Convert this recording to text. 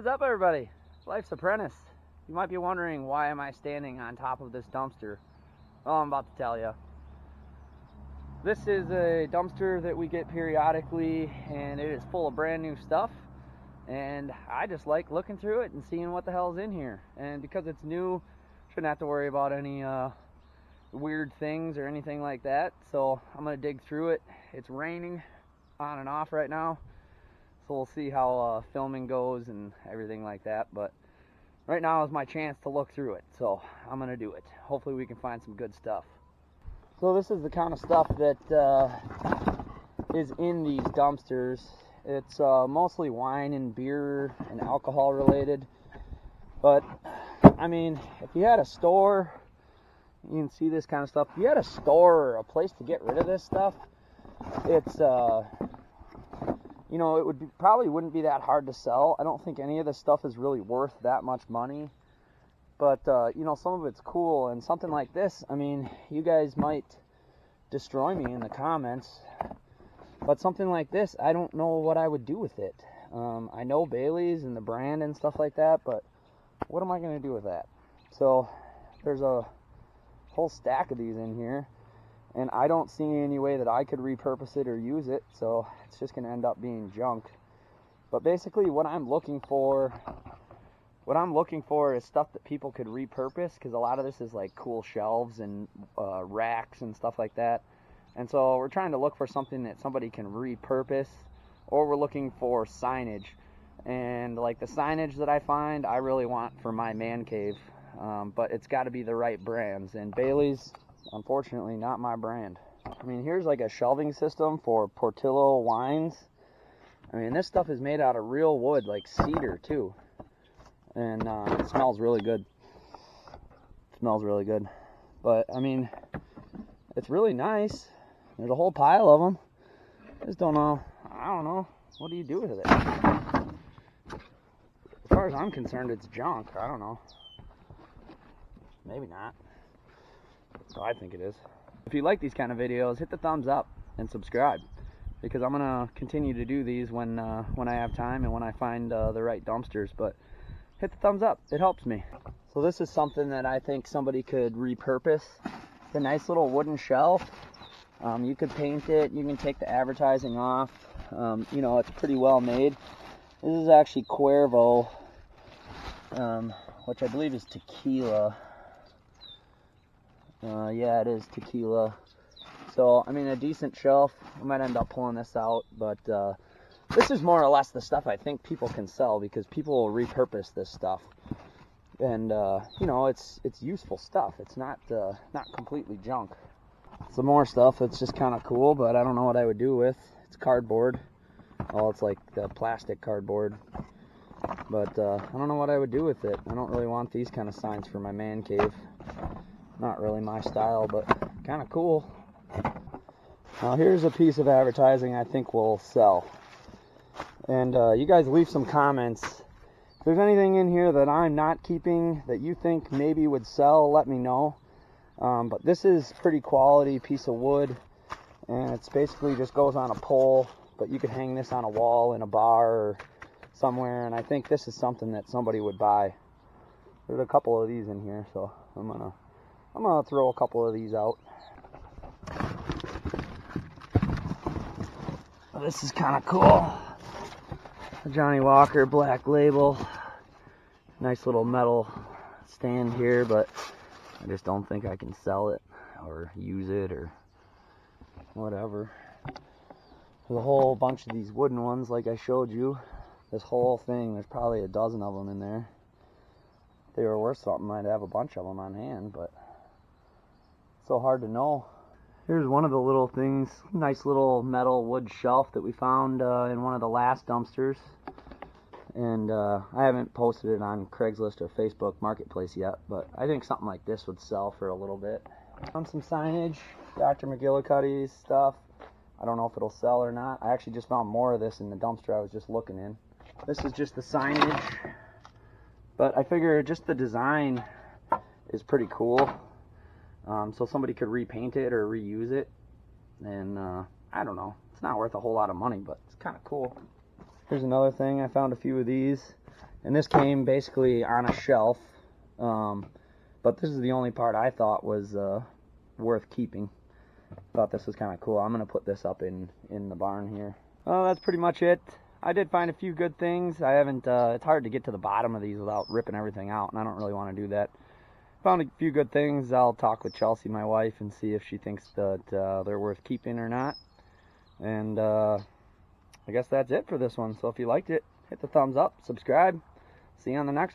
up, everybody? Life's Apprentice. You might be wondering, why am I standing on top of this dumpster? Well, I'm about to tell you. This is a dumpster that we get periodically, and it is full of brand new stuff. And I just like looking through it and seeing what the hell's in here. And because it's new, shouldn't have to worry about any weird things or anything like that. So I'm gonna dig through it. It's raining on and off right now, so we'll see how filming goes and everything like that. But right now is my chance to look through it, so I'm gonna do it. Hopefully we can find some good stuff. So this is the kind of stuff that is in these dumpsters. It's mostly wine and beer and alcohol related. But I mean, if you had a store, you can see this kind of stuff. If you had a store or a place to get rid of this stuff, it's you know, it would probably wouldn't be that hard to sell. I don't think any of this stuff is really worth that much money, but you know, some of it's cool. And something like this, I mean, you guys might destroy me in the comments, but something like this, I don't know what I would do with it. I know Bailey's and the brand and stuff like that, but what am I going to do with that? So there's a whole stack of these in here, and I don't see any way that I could repurpose it or use it, so it's just going to end up being junk. But basically what I'm looking for is stuff that people could repurpose, because a lot of this is like cool shelves and racks and stuff like that. And so we're trying to look for something that somebody can repurpose, or we're looking for signage. And like the signage that I find, I really want for my man cave, but it's got to be the right brands, and Bailey's, unfortunately, not my brand. I mean, here's like a shelving system for Portillo wines. I mean, this stuff is made out of real wood, like cedar too, and it smells really good. It smells really good. But I mean, it's really nice. There's a whole pile of them. I just don't know. I don't know. What do you do with it? As far as I'm concerned, it's junk. I don't know. Maybe not. So I think it is. If you like these kind of videos, hit the thumbs up and subscribe, because I'm gonna continue to do these when I have time and when I find the right dumpsters. But hit the thumbs up, it helps me. So this is something that I think somebody could repurpose. It's a nice little wooden shelf. You could paint it, you can take the advertising off. You know, it's pretty well made. This is actually Cuervo, which I believe is tequila. Yeah, it is tequila. So, I mean, a decent shelf. I might end up pulling this out, but this is more or less the stuff I think people can sell, because people will repurpose this stuff. And, you know, it's useful stuff. It's not completely junk. Some more stuff that's just kind of cool, but I don't know what I would do with. It's cardboard. Well, it's like the plastic cardboard. But I don't know what I would do with it. I don't really want these kind of signs for my man cave. Not really my style, but kind of cool. Now here's a piece of advertising I think will sell. And you guys leave some comments. If there's anything in here that I'm not keeping that you think maybe would sell, let me know. But this is pretty quality piece of wood, and it's basically just goes on a pole, but you could hang this on a wall in a bar or somewhere, and I think this is something that somebody would buy. There's a couple of these in here, so I'm gonna throw a couple of these out. This is kind of cool. A Johnnie Walker Black Label. Nice little metal stand here, but I just don't think I can sell it or use it or whatever. There's a whole bunch of these wooden ones like I showed you. This whole thing, there's probably a dozen of them in there. If they were worth something, I'd have a bunch of them on hand, but it's so hard to know. Here's one of the little things, nice little metal wood shelf that we found in one of the last dumpsters. And I haven't posted it on Craigslist or Facebook Marketplace yet, but I think something like this would sell for a little bit. Found some signage, Dr. McGillicuddy's stuff. I don't know if it'll sell or not. I actually just found more of this in the dumpster I was just looking in. This is just the signage, but I figure just the design is pretty cool. So somebody could repaint it or reuse it, and I don't know. It's not worth a whole lot of money, but it's kind of cool. Here's another thing. I found a few of these. And this came basically on a shelf, but this is the only part I thought was worth keeping. Thought this was kind of cool. I'm going to put this up in the barn here. Well, that's pretty much it. I did find a few good things. I haven't, it's hard to get to the bottom of these without ripping everything out, and I don't really want to do that. Found a few good things. I'll talk with Chelsea, my wife, and see if she thinks that they're worth keeping or not. And I guess that's it for this one. So if you liked it, hit the thumbs up, subscribe. See you on the next one.